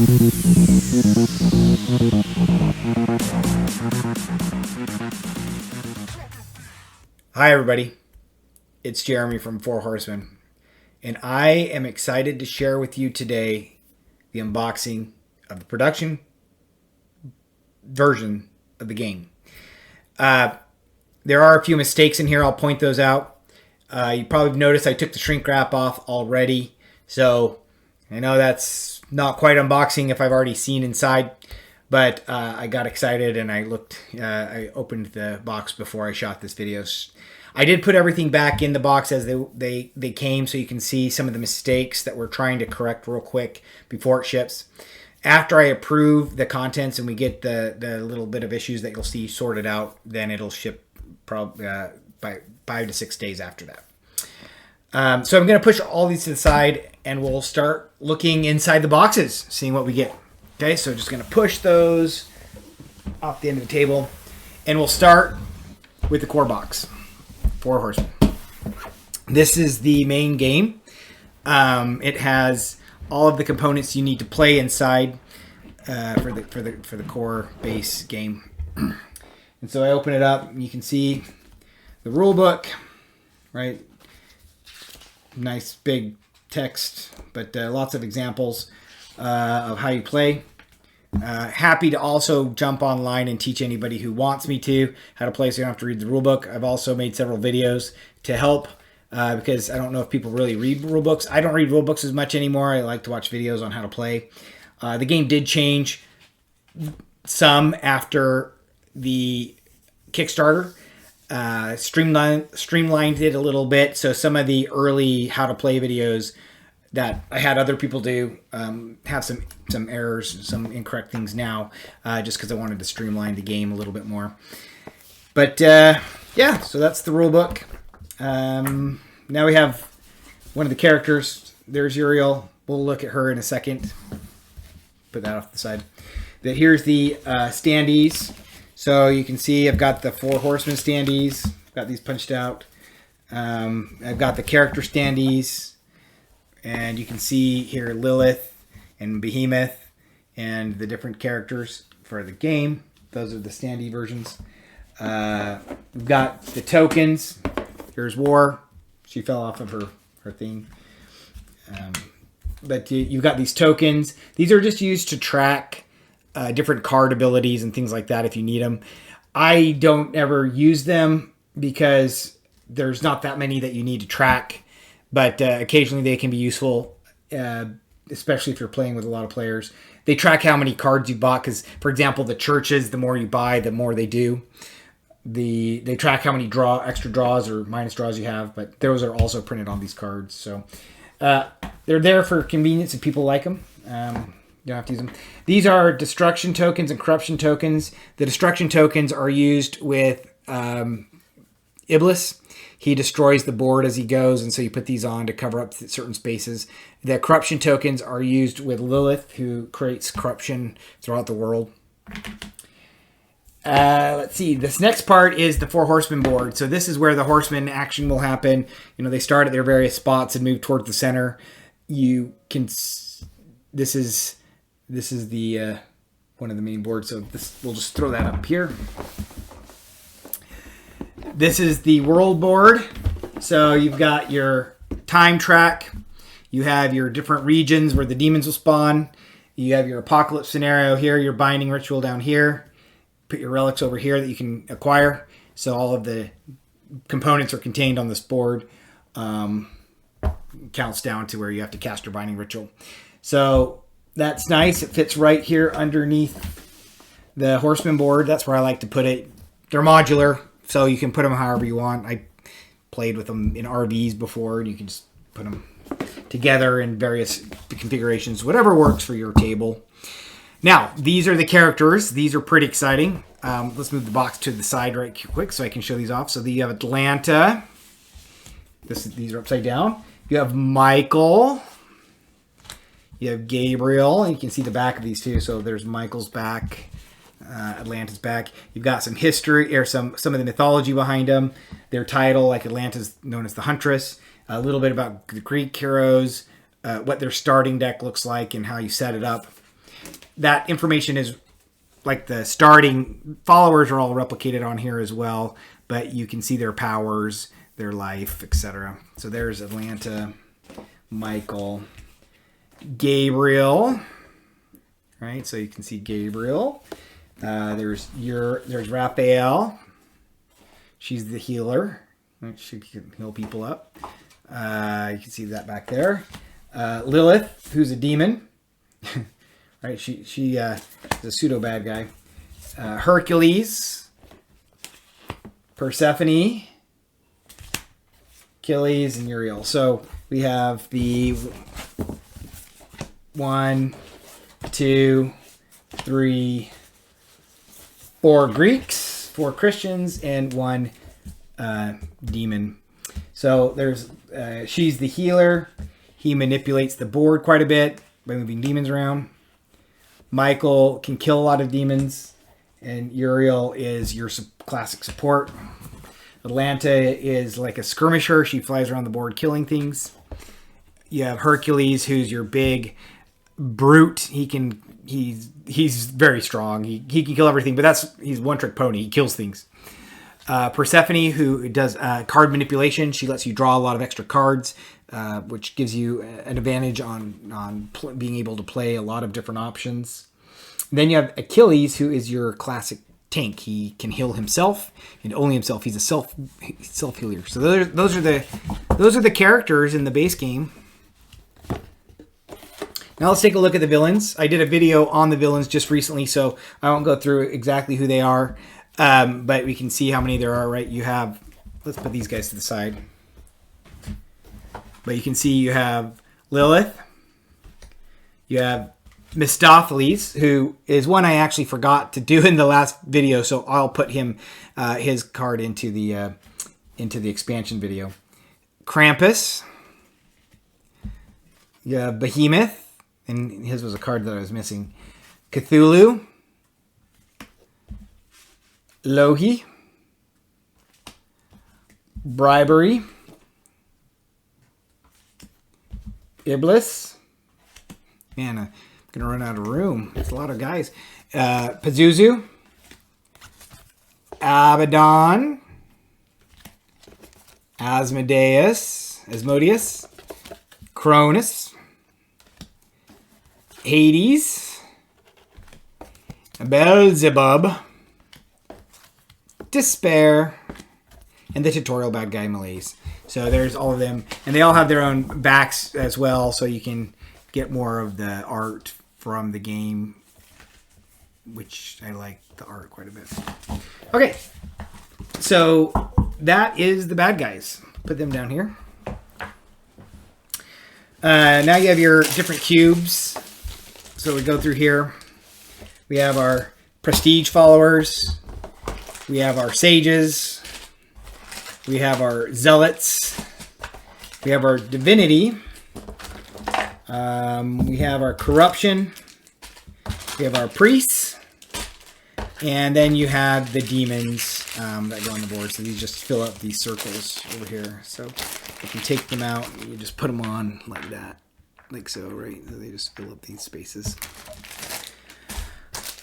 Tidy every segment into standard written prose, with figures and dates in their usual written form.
Hi everybody, it's Jeremy from Four Horsemen, and I am excited to share with you today the unboxing of the production version of the game. There are a few mistakes in here, I'll point those out. You probably noticed I took the shrink wrap off already, so I know that's not quite unboxing if I've already seen inside, but I got excited and I opened the box before I shot this video. I did put everything back in the box as they came, so you can see some of the mistakes that we're trying to correct real quick before it ships. After I approve the contents and we get the little bit of issues that you'll see sorted out, then it'll ship probably by 5 to 6 days after that. So I'm going to push all these to the side and we'll start looking inside the boxes, seeing what we get. Okay, so just going to push those off the end of the table and we'll start with the core box. Four Horsemen. This is the main game. It has all of the components you need to play inside for the core base game. And so I open it up and you can see the rule book, right? Nice big text, but lots of examples of how you play. Happy to also jump online and teach anybody who wants me to how to play so you don't have to read the rule book. I've also made several videos to help because I don't know if people really read rule books. I don't read rule books as much anymore. I like to watch videos on how to play. The game did change some after the Kickstarter. Streamlined it a little bit. So some of the early how to play videos that I had other people do have some errors, some incorrect things now, just because I wanted to streamline the game a little bit more. But yeah, so that's the rule book. Now we have one of the characters. There's Uriel. We'll look at her in a second. Put that off to the side. But here's the standees. So you can see I've got the Four Horsemen standees. Got these punched out. I've got the character standees. And you can see here Lilith and Behemoth and the different characters for the game. Those are the standee versions. We've got the tokens. Here's War. She fell off of her thing. But you've got these tokens. These are just used to track different card abilities and things like that if you need them. I don't ever use them because there's not that many that you need to track. But occasionally they can be useful, especially if you're playing with a lot of players. They track how many cards you bought because, for example, the churches, the more you buy, the more they do. They track how many extra draws or minus draws you have, but those are also printed on these cards. So they're there for convenience if people like them. You don't have to use them. These are destruction tokens and corruption tokens. The destruction tokens are used with Iblis. He destroys the board as he goes, and so you put these on to cover up certain spaces. The corruption tokens are used with Lilith, who creates corruption throughout the world. Let's see. This next part is the Four Horsemen board. So this is where the Horsemen action will happen. You know, they start at their various spots and move towards the center. You can. This is the one of the main boards. So we'll just throw that up here. This is the world board. So you've got your time track. You have your different regions where the demons will spawn. You have your apocalypse scenario here, your binding ritual down here. Put your relics over here that you can acquire. So all of the components are contained on this board. Counts down to where you have to cast your binding ritual. So that's nice. It fits right here underneath the Horseman board. That's where I like to put it. They're modular. So you can put them however you want. I played with them in RVs before, and you can just put them together in various configurations, whatever works for your table. Now, these are the characters. These are pretty exciting. Let's move the box to the side right quick so I can show these off. So you have Atlanta. These are upside down. You have Michael. You have Gabriel. And you can see the back of these two. So there's Michael's back. Atlanta's back. You've got some history or some of the mythology behind them. Their title, like Atlanta's known as the Huntress. A little bit about the Greek heroes, what their starting deck looks like, and how you set it up. that information is like the starting followers are all replicated on here as well, but you can see their powers, their life, etc. So there's Atlanta, Michael, Gabriel, right? So you can see Gabriel. There's Raphael. She's the healer. She can heal people up. You can see that back there. Lilith, who's a demon. Right? She's a pseudo bad guy. Hercules, Persephone, Achilles, and Uriel. So we have the 1, 2, 3, 4 Greeks, 4 Christians, and 1 demon. So there's she's the healer. He manipulates the board quite a bit by moving demons around. Michael can kill a lot of demons, and Uriel is your classic support. Atlanta is like a skirmisher. She flies around the board killing things. You have Hercules, who's your big brute. He's very strong. He can kill everything, but he's one-trick pony. He kills things. Persephone, who does card manipulation. She lets you draw a lot of extra cards, which gives you an advantage on being able to play a lot of different options. And then you have Achilles, who is your classic tank. He can heal himself and only himself. He's a self healer. So those are the characters in the base game. Now let's take a look at the villains. I did a video on the villains just recently, so I won't go through exactly who they are. But we can see how many there are, right? You have, let's put these guys to the side. But you can see you have Lilith. You have Mephistopheles, who is one I actually forgot to do in the last video, so I'll put his card into the expansion video. Krampus. You have Behemoth, and his was a card that I was missing. Cthulhu. Lohi, Bribery, Iblis. Man, I'm going to run out of room. It's a lot of guys. Pazuzu, Abaddon, Asmodeus, Cronus, Hades, Beelzebub, Despair, and the tutorial bad guy Malaise. So there's all of them, and they all have their own backs as well, so you can get more of the art from the game, which I like the art quite a bit. Okay, so that is the bad guys. Put them down here. Now you have your different cubes. So we go through here. We have our prestige followers. We have our sages. We have our zealots. We have our divinity. We have our corruption. We have our priests. And then you have the demons that go on the board. So these just fill up these circles over here. So if you take them out, you just put them on like that. Like so, right? So they just fill up these spaces.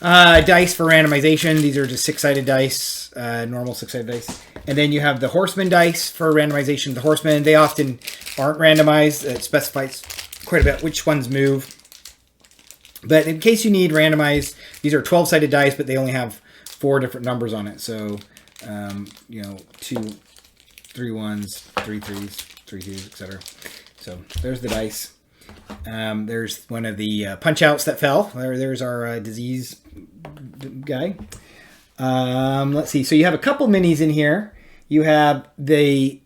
Dice for randomization. These are just 6-sided dice, normal 6-sided dice. And then you have the horseman dice for randomization. The horsemen, they often aren't randomized. It specifies quite a bit which ones move. But in case you need randomized, these are 12-sided dice, but they only have 4 different numbers on it. So, 2, 3 1s, 3 3s, 3 2s, etc. So there's the dice. There's one of the punch-outs that fell. There's our disease guy. Let's see. So you have a couple minis in here. You have the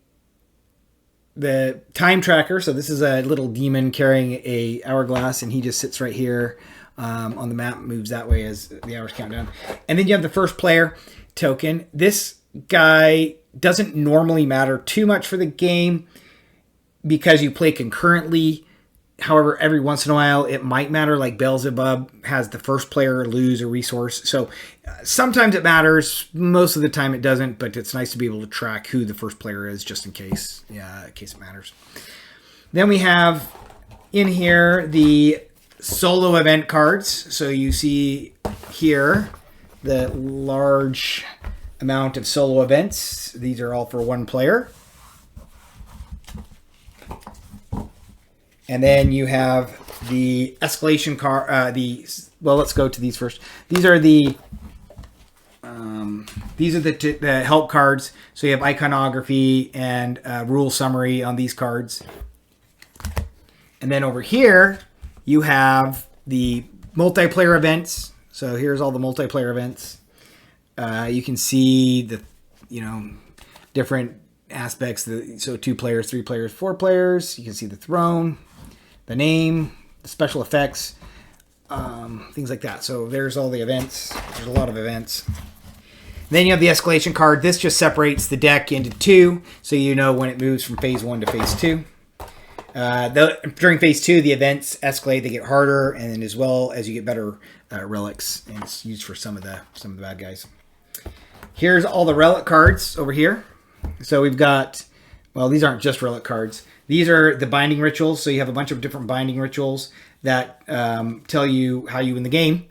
time tracker. So this is a little demon carrying a hourglass, and he just sits right here on the map, moves that way as the hours count down. And then you have the first player token. This guy doesn't normally matter too much for the game because you play concurrently. However, every once in a while, it might matter, like Beelzebub has the first player lose a resource. So sometimes it matters. Most of the time it doesn't, but it's nice to be able to track who the first player is just in case it matters. Then we have in here the solo event cards. So you see here the large amount of solo events. These are all for one player. And then you have the escalation card. Well, let's go to these first. These are the help cards. So you have iconography and rule summary on these cards. And then over here, you have the multiplayer events. So here's all the multiplayer events. You can see the, different aspects. So 2 players, 3 players, 4 players. You can see the throne, the name, the special effects, things like that. So there's all the events. There's a lot of events. Then you have the escalation card. This just separates the deck into 2, so you know when it moves from phase 1 to phase 2. During phase 2, the events escalate; they get harder, and then as well as you get better relics, and it's used for some of the bad guys. Here's all the relic cards over here. So we've got, well, these aren't just relic cards. These are the binding rituals. So you have a bunch of different binding rituals that tell you how you win the game,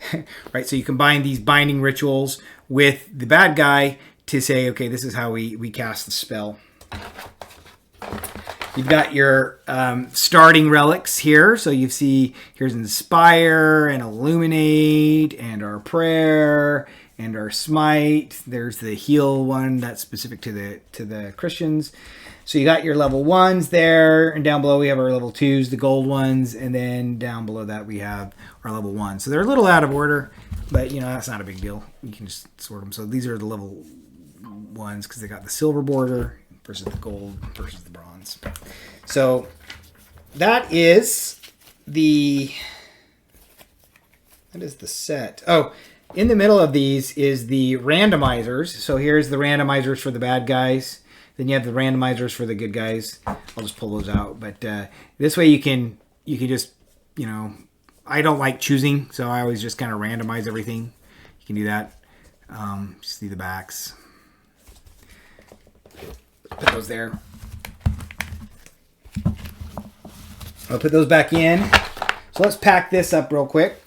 right? So you combine these binding rituals with the bad guy to say, okay, this is how we cast the spell. You've got your starting relics here. So you see here's Inspire and Illuminate and our Prayer and our Smite. There's the Heal one that's specific to the Christians. So you got your level 1s there, and down below we have our level 2s, the gold ones, and then down below that we have our level 1s. So they're a little out of order, but that's not a big deal. You can just sort them. So these are the level 1s because they got the silver border versus the gold versus the bronze. So that is the set. Oh, in the middle of these is the randomizers. So here's the randomizers for the bad guys. Then you have the randomizers for the good guys. I'll just pull those out. But this way you can just, I don't like choosing, so I always just kind of randomize everything. You can do that. See the backs. Put those there. I'll put those back in. So let's pack this up real quick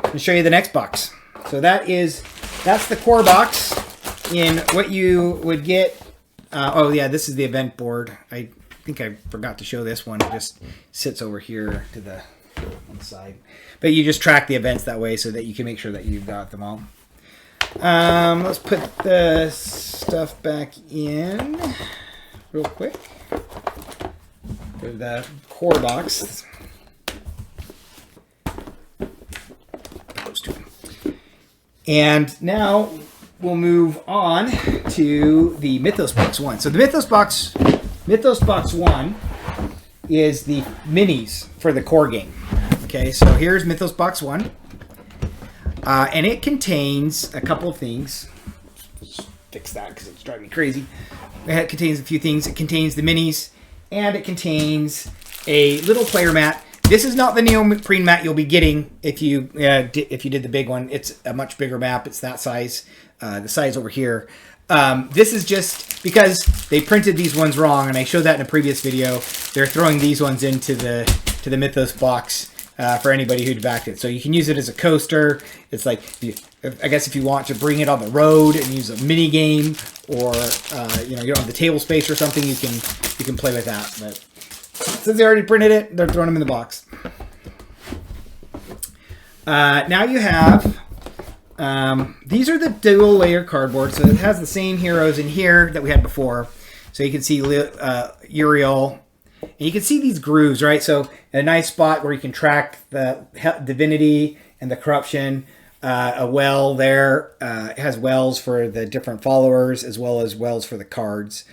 and show you the next box. So that's the core box in what you would get. This is the event board. I think I forgot to show this one. It just sits over here to the on the side. But you just track the events that way so that you can make sure that you've got them all. Let's put the stuff back in real quick. For the core box. Those two. And now we'll move on to the Mythos Box 1. So the Mythos Box 1 is the minis for the core game. Okay, so here's Mythos Box 1. And it contains a couple of things. Just fix that because it's driving me crazy. It contains a few things. It contains the minis, and it contains a little player mat. This is not the neoprene mat you'll be getting if you did the big one. It's a much bigger map. It's that size. The size over here. This is just because they printed these ones wrong, and I showed that in a previous video. They're throwing these ones into the Mythos box for anybody who'd backed it. So you can use it as a coaster. It's like, I guess if you want to bring it on the road and use a mini game, or you don't have the table space or something, you can play with that. But since they already printed it, they're throwing them in the box. Now you have. These are the dual layer cardboard, so it has the same heroes in here that we had before. So you can see Uriel, and you can see these grooves, right? So a nice spot where you can track the divinity and the corruption. A well there. It has wells for the different followers as well as wells for the cards.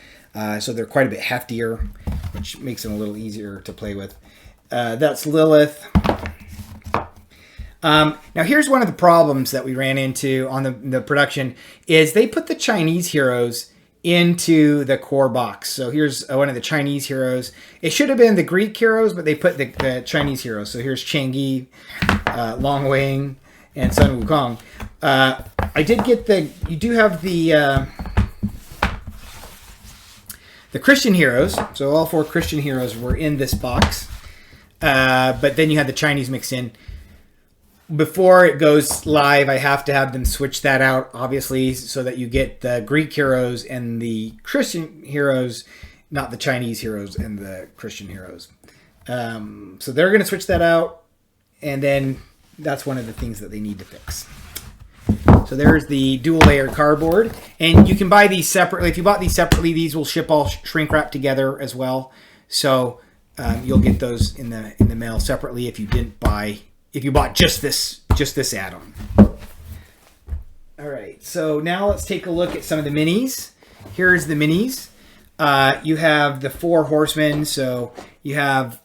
So they're quite a bit heftier, which makes them a little easier to play with. That's Lilith. Now here's one of the problems that we ran into on the production is they put the Chinese heroes into the core box. So here's one of the Chinese heroes. It should have been the Greek heroes, but they put the Chinese heroes. So here's Chang'e, Long Wing, and Sun Wukong. I did get you do have the Christian heroes. So all 4 Christian heroes were in this box. But then you have the Chinese mixed in. Before it goes live, I have to have them switch that out, obviously, so that you get the Greek heroes and the Christian heroes, not the Chinese heroes and the Christian heroes. So they're going to switch that out, and then that's one of the things that they need to fix. So there's the dual layer cardboard, and you can buy these separately. If you bought these separately, these will ship all shrink wrap together as well. So you'll get those in the mail separately if you didn't buy. If you bought just this add-on. All right, so now let's take a look at some of the minis. Here's the minis. You have the 4 horsemen. So you have,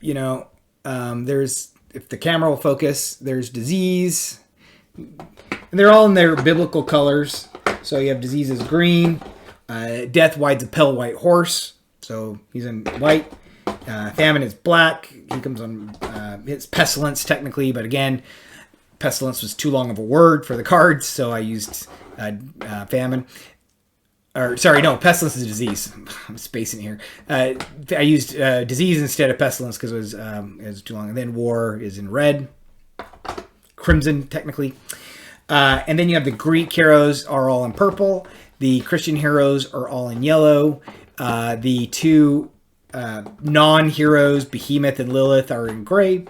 there's, if the camera will focus, there's disease. And they're all in their biblical colors. So you have disease is green. Death rides a pale white horse. So he's in white. Famine is black. He comes on, it's pestilence technically, but again, pestilence was too long of a word for the cards, so I used famine. Or sorry, no, pestilence is a disease. I'm spacing here. I used disease instead of pestilence because it was too long. And then war is in red, crimson technically. And then you have the Greek heroes are all in purple. The Christian heroes are all in yellow. The 2 non-heroes, Behemoth and Lilith, are in gray,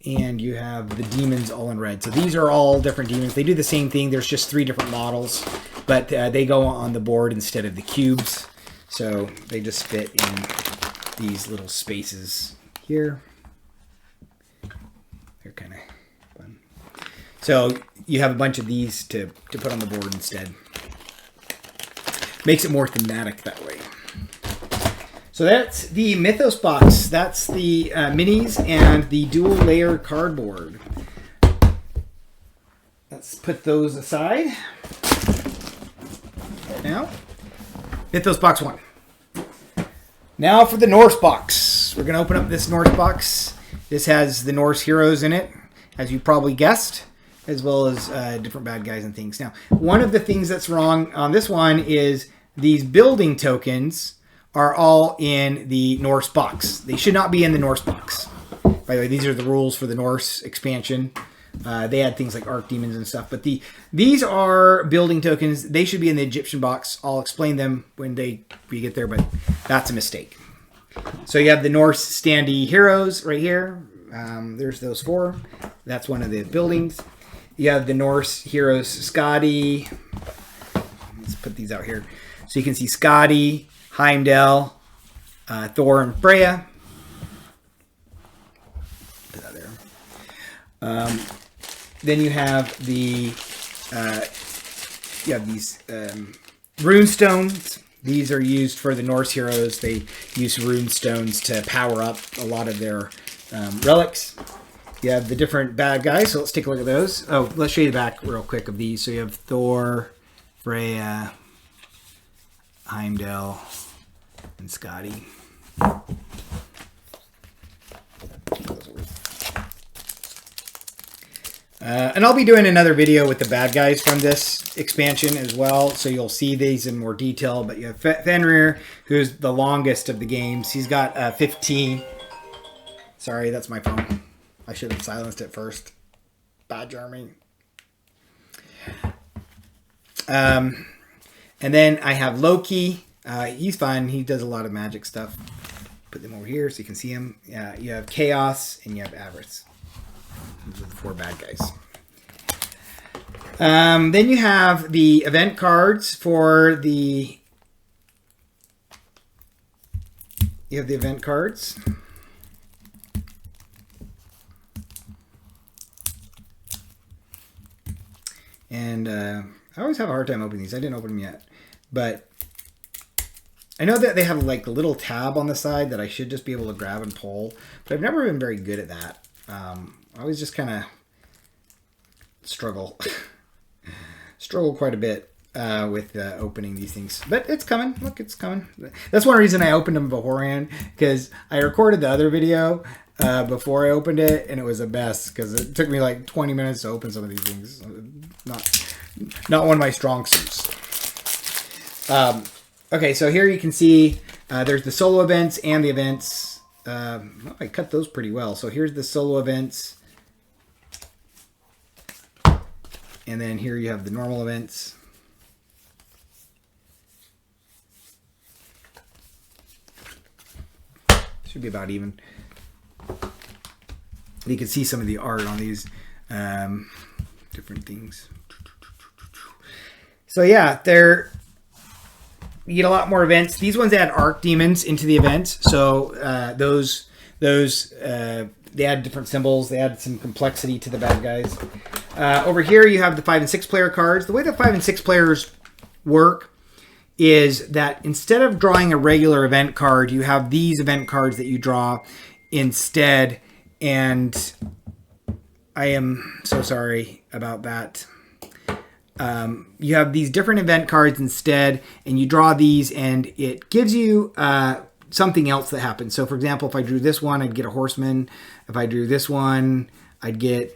and you have the demons all in red. So these are all different demons. They do the same thing. There's just 3 different models, but they go on the board instead of the cubes. So they just fit in these little spaces here. They're kind of fun. So you have a bunch of these to put on the board instead. Makes it more thematic that way. So that's the Mythos box. That's the minis and the dual layer cardboard. Let's put those aside. Now, Mythos box 1. Now for the Norse box. We're going to open up this Norse box. This has the Norse heroes in it, as you probably guessed, as well as different bad guys and things. Now, one of the things that's wrong on this one is these building tokens are all in the Norse box. They should not be in the Norse box. By the way, these are the rules for the Norse expansion. They had things like archdemons and stuff, but these are building tokens. They should be in the Egyptian box. I'll explain them when we get there, but that's a mistake. So you have the Norse standee heroes right here. There's those 4. That's one of the buildings. You have the Norse heroes, Skadi. Let's put these out here. So you can see Skadi, Heimdall, Thor, and Freya. Put that there. Then you have these rune stones. These are used for the Norse heroes. They use rune stones to power up a lot of their relics. You have the different bad guys. So let's take a look at those. Oh, let's show you the back real quick of these. So you have Thor, Freya, Heimdall, and Skadi. And I'll be doing another video with the bad guys from this expansion as well, so you'll see these in more detail. But you have Fenrir, who's the longest of the games. He's got 15. Sorry, that's my phone. I should have silenced it first. Bad Jeremy. And then I have Loki. He's fun. He does a lot of magic stuff. Put them over here so you can see him. You have Chaos and you have Avarice. Those are the 4 bad guys. Then you have the event cards for the... You have the event cards. And I always have a hard time opening these. I didn't open them yet. But I know that they have like a little tab on the side that I should just be able to grab and pull. But I've never been very good at that. I always just kind of struggle. Struggle quite a bit with opening these things. But it's coming. Look, it's coming. That's one reason I opened them beforehand. Because I recorded the other video before I opened it. And it was a mess. Because it took me like 20 minutes to open some of these things. Not one of my strong suits. Okay, so here you can see there's the solo events and the events. well, I cut those pretty well. So here's the solo events. And then here you have the normal events. Should be about even. You can see some of the art on these different things. So yeah, you get a lot more events. These ones add arc demons into the events. So those they add different symbols. They add some complexity to the bad guys. Over here you have the 5 and 6 player cards. The way the 5 and 6 players work is that instead of drawing a regular event card, you have these event cards that you draw instead. And I am so sorry about that. You have these different event cards instead, and you draw these, and it gives you something else that happens. So, for example, if I drew this one, I'd get a horseman. If I drew this one, I'd get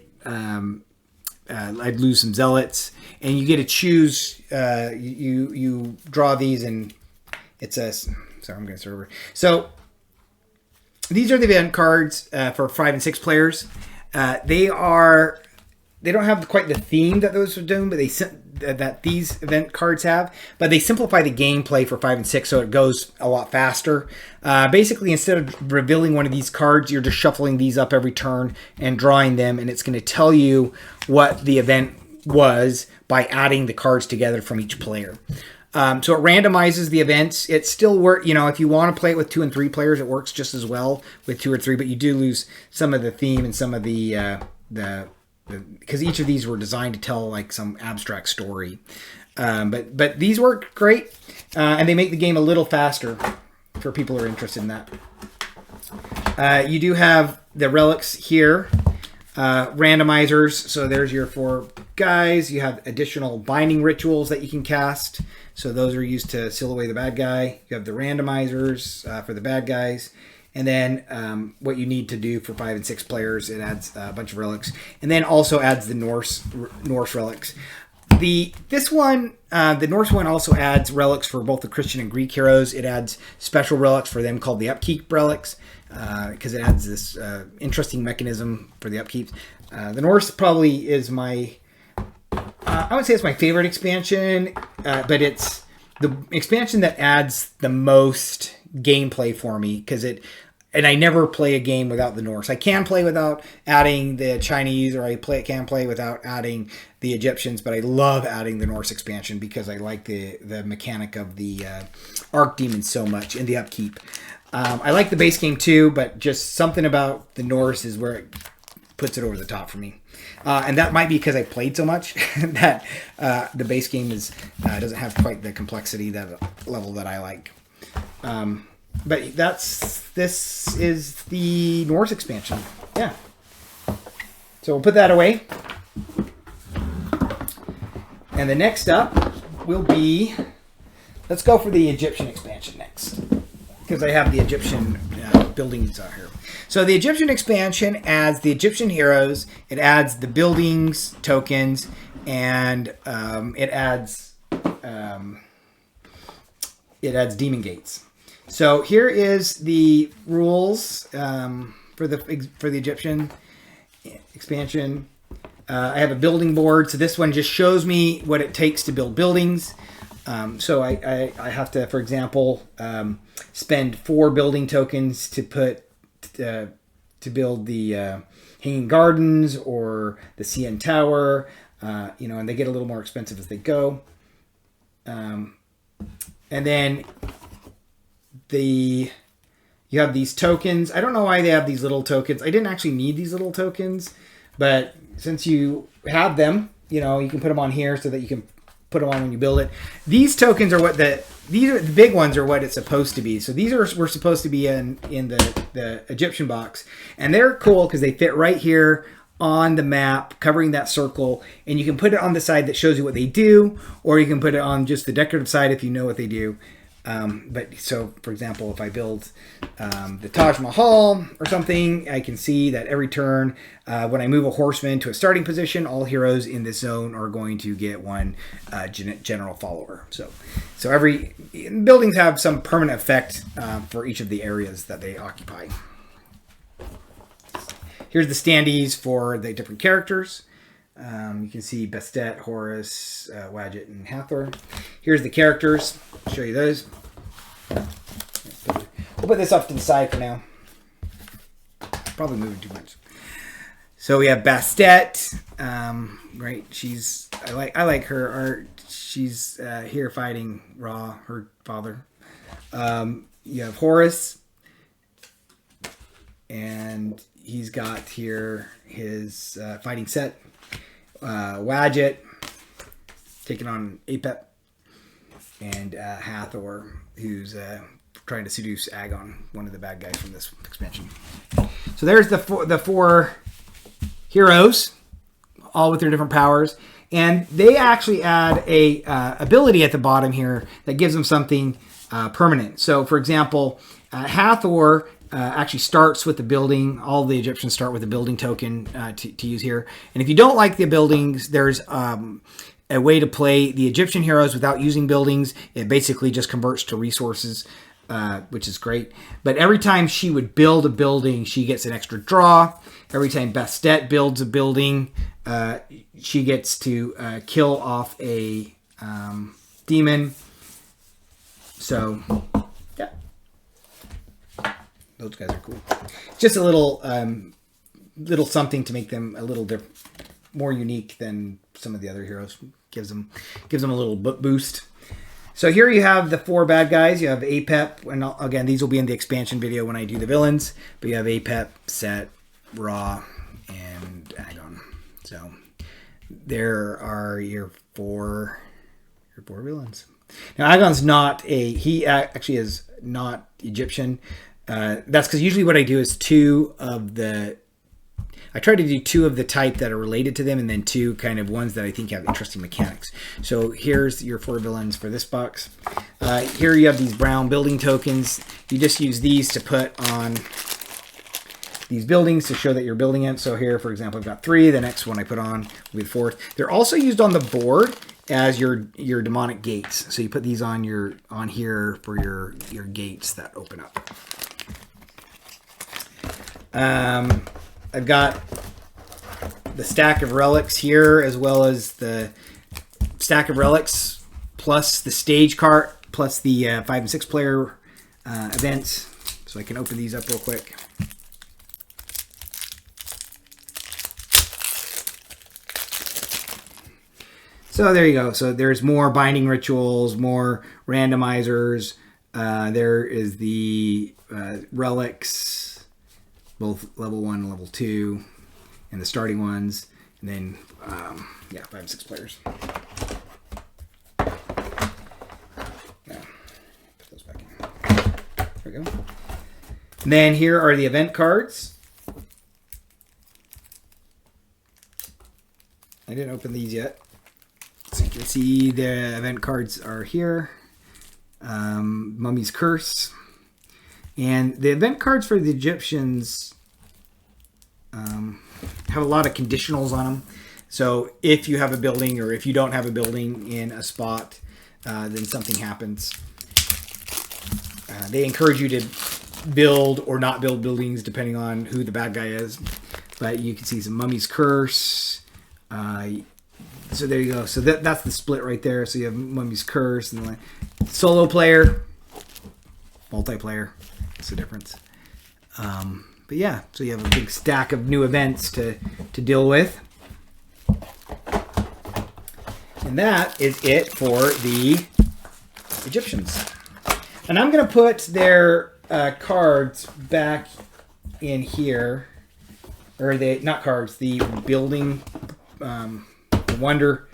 I'd lose some zealots, and you get to choose. You draw these, and it says, sorry, I'm going to start over. So these are the event cards for 5 and 6 players. They don't have quite the theme that those are doing, but that these event cards have. But they simplify the gameplay for 5 and 6, so it goes a lot faster. Basically, instead of revealing one of these cards, you're just shuffling these up every turn and drawing them, and it's going to tell you what the event was by adding the cards together from each player. So it randomizes the events. It still works, if you want to play it with 2 and 3 players, it works just as well with 2 or 3, but you do lose some of the theme and some of the because each of these were designed to tell like some abstract story. But these work great, and they make the game a little faster for people who are interested in that. You do have the relics here, randomizers. So there's your 4 guys. You have additional binding rituals that you can cast. So those are used to seal away the bad guy. You have the randomizers for the bad guys. And then what you need to do for 5 and 6 players, it adds a bunch of relics. And then also adds the Norse relics. The Norse one also adds relics for both the Christian and Greek heroes. It adds special relics for them called the upkeep relics, because it adds this interesting mechanism for the upkeep. The Norse probably is I would say it's my favorite expansion, but it's the expansion that adds the most gameplay for me, and I never play a game without the Norse. I can play without adding the Chinese, or can play without adding the Egyptians, but I love adding the Norse expansion because I like the mechanic of the Arc Demons so much in the upkeep. I like the base game too, but just something about the Norse is where it puts it over the top for me. And that might be because I played so much that the base game doesn't have quite the complexity level that I like. But this is the Norse expansion. Yeah. So we'll put that away. And the next up will be, let's go for the Egyptian expansion next, because I have the Egyptian buildings out here. So the Egyptian expansion adds the Egyptian heroes. It adds the buildings tokens, and it adds demon gates. So here is the rules for the Egyptian expansion. I have a building board, so this one just shows me what it takes to build buildings. So I have to, for example, spend 4 building tokens to build the Hanging Gardens or the CN Tower, and they get a little more expensive as they go. And then you have these tokens. I don't know why they have these little tokens. I didn't actually need these little tokens, but since you have them, you can put them on here so that you can put them on when you build it. These tokens are the big ones are what it's supposed to be. So were supposed to be in the Egyptian box, and they're cool because they fit right here on the map, covering that circle, and you can put it on the side that shows you what they do, or you can put it on just the decorative side if you know what they do. But so, for example, if I build the Taj Mahal or something, I can see that every turn, when I move a horseman to a starting position, all heroes in this zone are going to get one general follower. So every buildings have some permanent effect for each of the areas that they occupy. here's the standees for the different characters. You can see Bastet, Horus, Wadjet, and Hathor. Here's the characters. I'll show you those. We'll put this off to the side for now. Probably moving too much. So we have Bastet. Right, I like her art. She's here fighting Ra, her father. You have Horus, and he's got here his fighting set. Wadjet taking on Apep, and Hathor, who's trying to seduce Agon, one of the bad guys from this expansion. So there's the four heroes, all with their different powers, and they actually add a ability at the bottom here that gives them something permanent. So, for example, Hathor actually starts with the building. All the Egyptians start with a building token to use here. And if you don't like the buildings, there's a way to play the Egyptian heroes without using buildings. It basically just converts to resources, which is great. But every time she would build a building, she gets an extra draw. Every time Bastet builds a building, she gets to kill off a demon. So, yeah. Those guys are cool. Just a little something to make them a little more unique than some of the other heroes. Gives them a little boost. So here you have the four bad guys. You have Apep, and again, these will be in the expansion video when I do the villains. But you have Apep, Set, Ra, and Agon. So there are your four villains. Now Agon's he actually is not Egyptian. That's because usually what I do is I try to do two of the type that are related to them, and then two kind of ones that I think have interesting mechanics. So here's your four villains for this box. Here you have these brown building tokens. You just use these to put on these buildings to show that you're building it. So here, for example, I've got 3. The next one I put on will be the 4th. They're also used on the board as your demonic gates. So you put these on here for your gates that open up. I've got the stack of relics here, as well as the stack of relics, plus the stage cart, plus the 5 and 6 player events. So I can open these up real quick. So there you go. So there's more binding rituals, more randomizers. There is the relics, both level 1 and level 2, and the starting ones. And then, 5 and 6 players. Yeah, put those back in. There we go. And then here are the event cards. I didn't open these yet. So you can see the event cards are here. Mummy's Curse. And the event cards for the Egyptians have a lot of conditionals on them. So if you have a building, or if you don't have a building in a spot, then something happens. They encourage you to build or not build buildings depending on who the bad guy is. But you can see some Mummy's Curse. So there you go. So that's the split right there. So you have Mummy's Curse and the solo player, multiplayer. That's the difference. But yeah, so you have a big stack of new events to deal with. And that is it for the Egyptians. And I'm going to put their cards back in here. Or not cards, the building wonder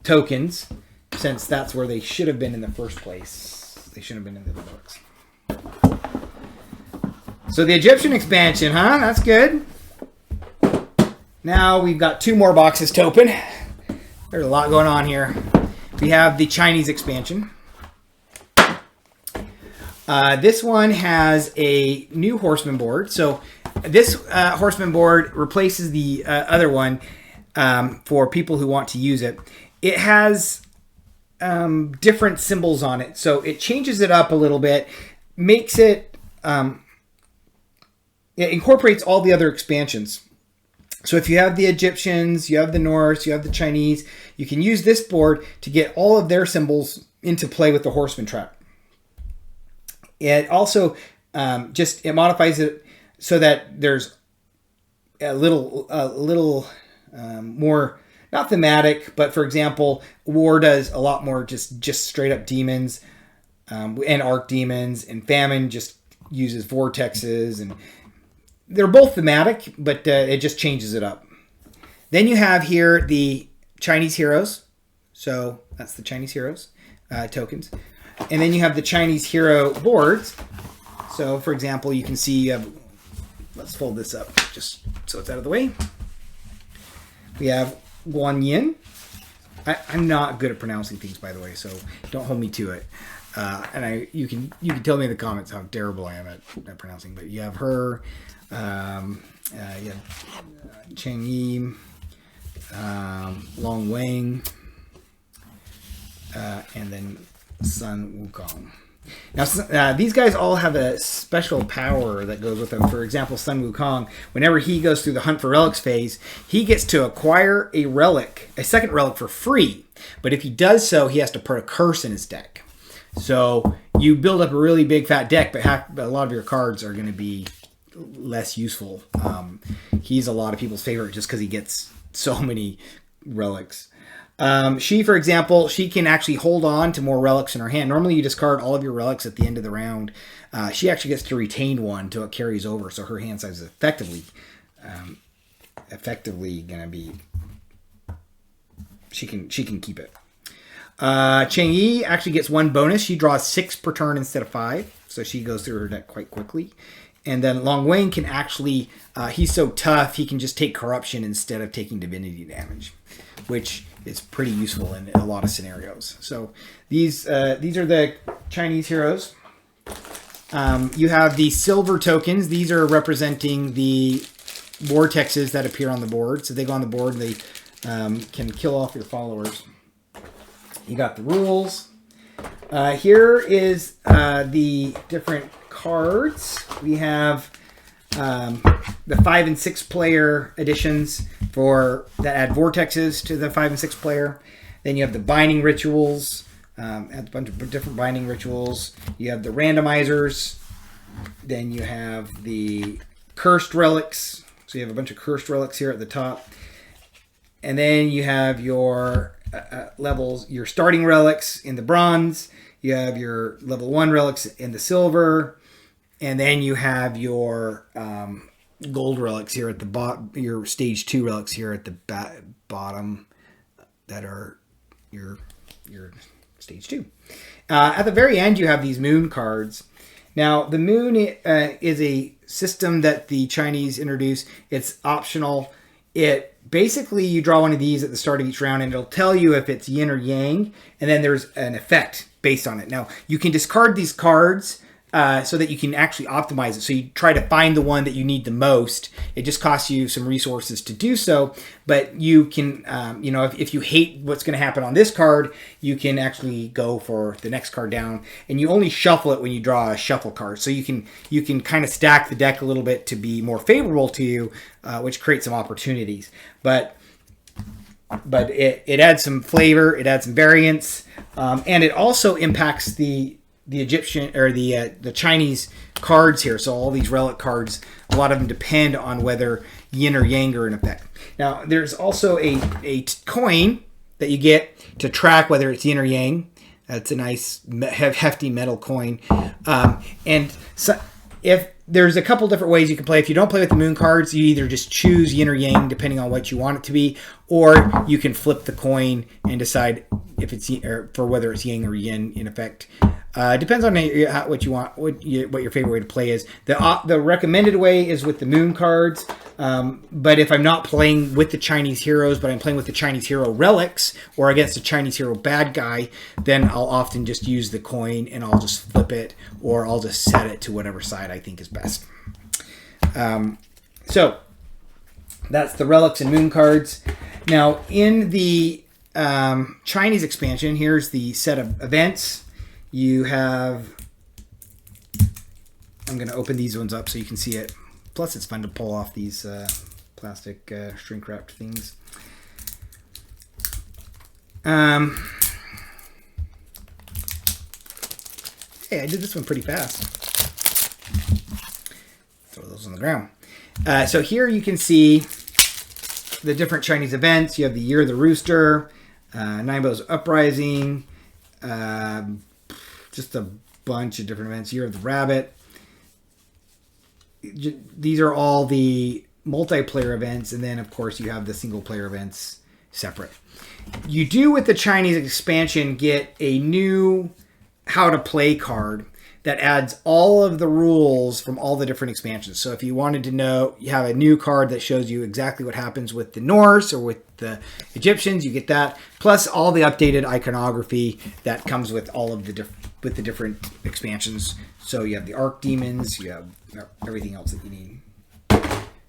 tokens, since that's where they should have been in the first place. They should have been in the other books. So the Egyptian expansion, huh? That's good. Now we've got 2 more boxes to open. There's a lot going on here. We have the Chinese expansion. This one has a new horseman board. So this horseman board replaces the other one for people who want to use it. It has different symbols on it. So it changes it up a little bit, makes it it incorporates all the other expansions. So if you have the Egyptians, you have the Norse, you have the Chinese, you can use this board to get all of their symbols into play with the horseman trap. It also it modifies it so that there's a little more, not thematic, but for example, war does a lot more just straight up demons and arc demons, and famine just uses vortexes, and they're both thematic, but it just changes it up. Then you have here the Chinese heroes. So that's the Chinese heroes tokens. And then you have the Chinese hero boards. So for example, you can see, let's fold this up just so it's out of the way. We have Guan Yin. I'm not good at pronouncing things, by the way, so don't hold me to it. And you can tell me in the comments how terrible I am at pronouncing. But you have her, you have Cheng Yi, Long Wang, and then Sun Wukong. Now, these guys all have a special power that goes with them. For example, Sun Wukong, whenever he goes through the Hunt for Relics phase, he gets to acquire a second relic for free. But if he does so, he has to put a curse in his deck. So you build up a really big fat deck, but a lot of your cards are going to be less useful. He's a lot of people's favorite just because he gets so many relics. She, for example, she can actually hold on to more relics in her hand. Normally you discard all of your relics at the end of the round. She actually gets to retain one until it carries over, so her hand size is effectively going to be, she can keep it. Cheng Yi actually gets one bonus. She draws 6 per turn instead of 5, so she goes through her deck quite quickly. And then Long Wang can actually, he's so tough, he can just take corruption instead of taking divinity damage, which is pretty useful in a lot of scenarios. So these are the Chinese heroes. You have the silver tokens. These are representing the vortexes that appear on the board. So they go on the board and they can kill off your followers. You got the rules. Here is the different cards. We have the 5 and 6 player editions that add vortexes to the 5 and 6 player. Then you have the binding rituals, a bunch of different binding rituals. You have the randomizers. Then you have the cursed relics. So you have a bunch of cursed relics here at the top. And then you have your levels, your starting relics in the bronze. You have your level 1 relics in the silver. And then you have your gold relics here at the bottom, your stage 2 relics here at the bottom that are your stage 2. At the very end, you have these moon cards. Now, the moon is a system that the Chinese introduced. It's optional. Basically, you draw one of these at the start of each round, and it'll tell you if it's yin or yang, and then there's an effect based on it. Now, you can discard these cards so that you can actually optimize it. So you try to find the one that you need the most. It just costs you some resources to do so, but you can, if you hate what's going to happen on this card, you can actually go for the next card down, and you only shuffle it when you draw a shuffle card. So you can kind of stack the deck a little bit to be more favorable to you, which creates some opportunities. But it adds some flavor, it adds some variance, and it also impacts the Egyptian or the Chinese cards here. So all these relic cards, a lot of them depend on whether yin or yang are in effect. Now there's also a coin that you get to track whether it's yin or yang. That's a nice hefty metal coin. And so if there's a couple different ways you can play. If you don't play with the moon cards, you either just choose yin or yang depending on what you want it to be, or you can flip the coin and decide if it's for whether it's yang or yin in effect. Depends on what you want, what your favorite way to play is. The recommended way is with the moon cards. But if I'm not playing with the Chinese heroes, but I'm playing with the Chinese hero relics or against a Chinese hero bad guy, then I'll often just use the coin and I'll just flip it, or I'll just set it to whatever side I think is best. So that's the relics and moon cards. Now in the Chinese expansion, here's the set of events. You have, I'm going to open these ones up so you can see it Plus, it's fun to pull off these plastic shrink wrapped things. Hey, I did this one pretty fast. Throw those on the ground. So here you can see the different Chinese events. You have the Year of the Rooster, Naibo's Uprising, just a bunch of different events. Year of the Rabbit. These are all the multiplayer events, and then of course you have the single player events separate. You do, with the Chinese expansion, get a new how to play card that adds all of the rules from all the different expansions. So if you wanted to know, you have a new card that shows you exactly what happens with the Norse or with the Egyptians, you get that, plus all the updated iconography that comes with all of the different expansions. So you have the Archdemons, you have everything else that you need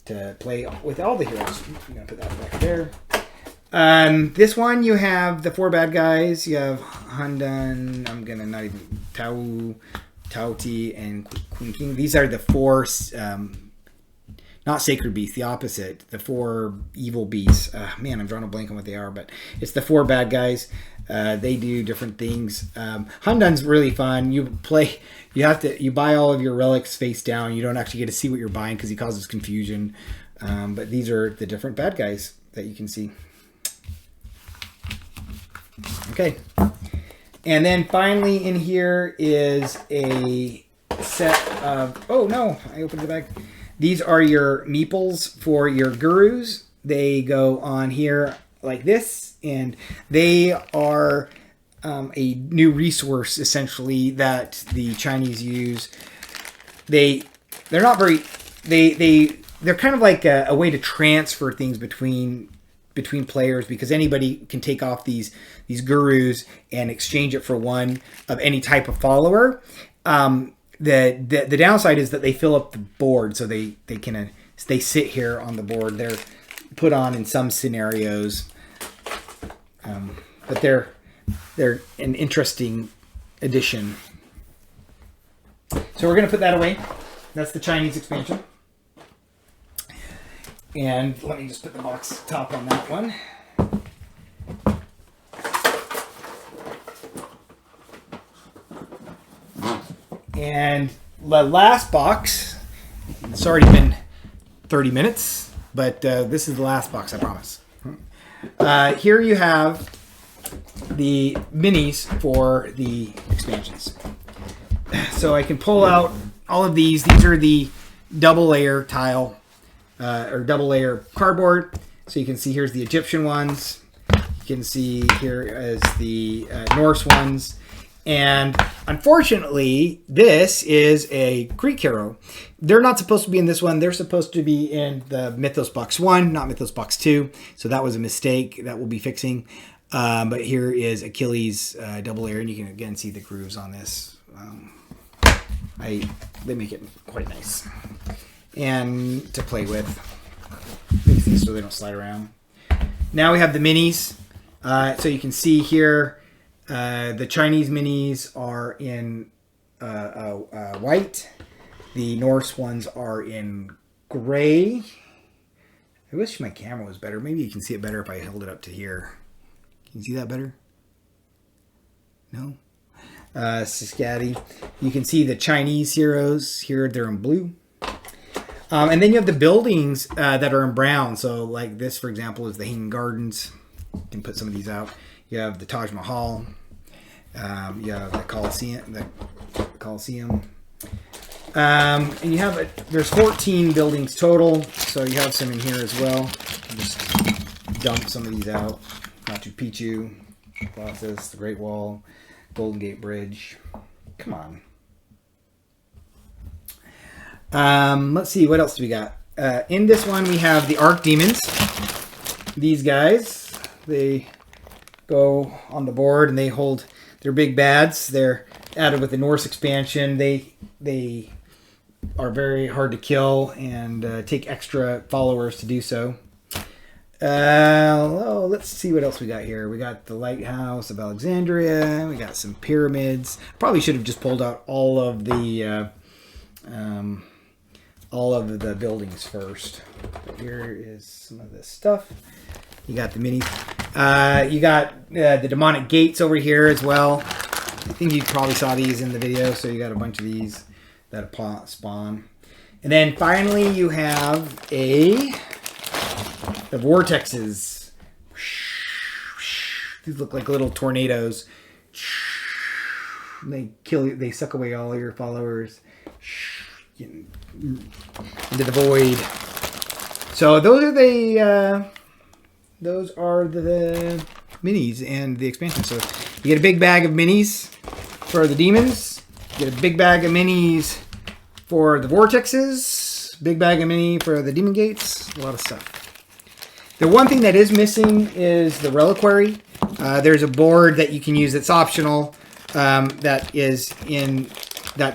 to play with all the heroes. I'm gonna put that back there. This one, you have the 4 bad guys. You have Handan, I'm gonna not even, Tauti, and Queen King. These are the 4, not sacred beasts, the opposite, the 4 evil beasts. Man, I'm drawing a blank on what they are, but it's the 4 bad guys. They do different things. Handan's really fun. You buy all of your relics face down. You don't actually get to see what you're buying because he causes confusion. But these are the different bad guys that you can see. Okay, and then finally in here is a set of, oh no, I opened the bag. These are your meeples for your gurus. They go on here like this, and they are a new resource essentially that the Chinese use. They're not very, they're kind of like a way to transfer things between players, because anybody can take off these gurus and exchange it for one of any type of follower. The downside is that they fill up the board, so they sit here on the board. They're put on in some scenarios, but they're an interesting addition. So we're gonna put that away. That's the Chinese expansion. And let me just put the box top on that one. And the last box, it's already been 30 minutes, but this is the last box, I promise. Here you have the minis for the expansions. So I can pull out all of these. These are the double layer tile. Or double layer cardboard. So you can see here's the Egyptian ones. You can see here is the Norse ones. And unfortunately, this is a Greek hero. They're not supposed to be in this one. They're supposed to be in the Mythos box 1, not Mythos box 2. So that was a mistake that we'll be fixing. But here is Achilles double layer, and you can again see the grooves on this. They make it quite nice and to play with, so they don't slide around. Now we have the minis. So you can see here, the Chinese minis are in white. The Norse ones are in gray. I wish my camera was better. Maybe you can see it better if I held it up to here. Can you see that better? No? Scatty. You can see the Chinese heroes here. They're in blue. And then you have the buildings that are in brown. So like this, for example, is the Hanging Gardens. You can put some of these out. You have the Taj Mahal. You have the Colosseum. And you have, there's 14 buildings total. So you have some in here as well. Just dump some of these out. Machu Picchu, Colossus, the Great Wall, Golden Gate Bridge. Come on. Let's see, what else do we got? In this one, we have the Archdemons. These guys, they go on the board and they hold their big bads. They're added with the Norse expansion. They are very hard to kill and take extra followers to do so. Let's see what else we got here. We got the Lighthouse of Alexandria. We got some pyramids. Probably should have just pulled out all of the all of the buildings first. But here is some of this stuff. You got the minis. You got the demonic gates over here as well. I think you probably saw these in the video, so you got a bunch of these that spawn. And then finally you have the vortexes. These look like little tornadoes. They kill you, they suck away all your followers into the void. So those are the minis and the expansion. So you get a big bag of minis for the demons. You get a big bag of minis for the vortexes. Big bag of mini for the demon gates. A lot of stuff. The one thing that is missing is the reliquary. There's a board that you can use that's optional. That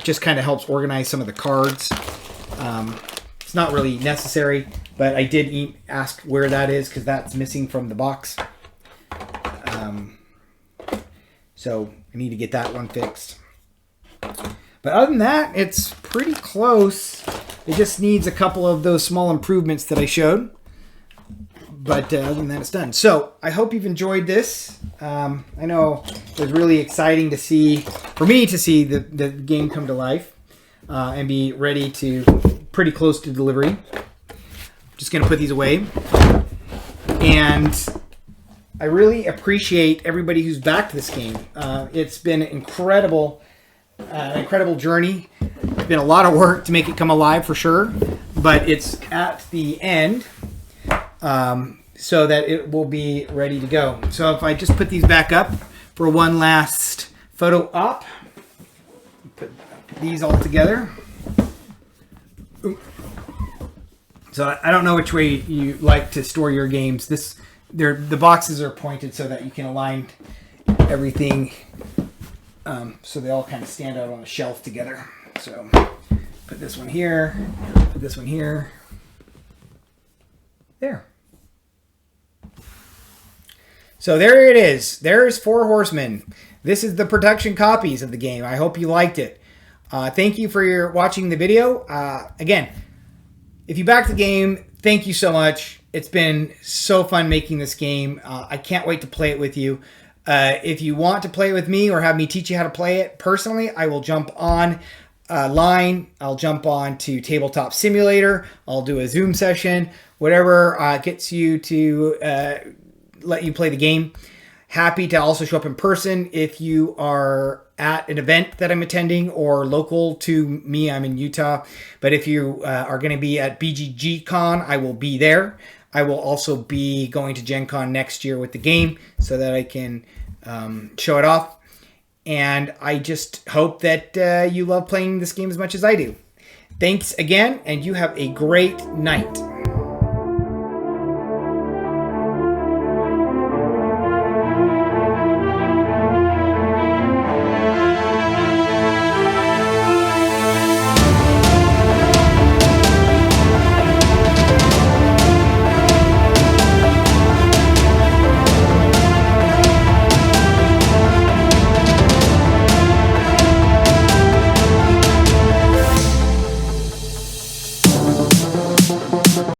just kind of helps organize some of the cards. It's not really necessary, but I did ask where that is because that's missing from the box. So I need to get that one fixed. But other than that, it's pretty close. It just needs a couple of those small improvements that I showed. But other than that, it's done. So I hope you've enjoyed this. I know it was really exciting for me to see the game come to life and be ready pretty close to delivery. Just going to put these away. And I really appreciate everybody who's backed this game. It's been an incredible journey. It's been a lot of work to make it come alive for sure. But it's at the end. So that it will be ready to go. So if I just put these back up for one last photo op, put these all together. So I don't know which way you like to store your games. The boxes are pointed so that you can align everything so they all kind of stand out on a shelf together. So put this one here, put this one here. There. So there it is. There's Four Horsemen. This is the production copies of the game. I hope you liked it. Thank you for watching the video. Again, if you backed the game, thank you so much. It's been so fun making this game. I can't wait to play it with you. If you want to play it with me or have me teach you how to play it personally, I will jump on line. I'll jump on to Tabletop Simulator. I'll do a Zoom session. Whatever gets you to let you play the game. Happy to also show up in person if you are at an event that I'm attending or local to me. I'm in Utah. But if you are going to be at BGG Con, I will be there. I will also be going to Gen Con next year with the game so that I can show it off. And I just hope that you love playing this game as much as I do. Thanks again, and you have a great night.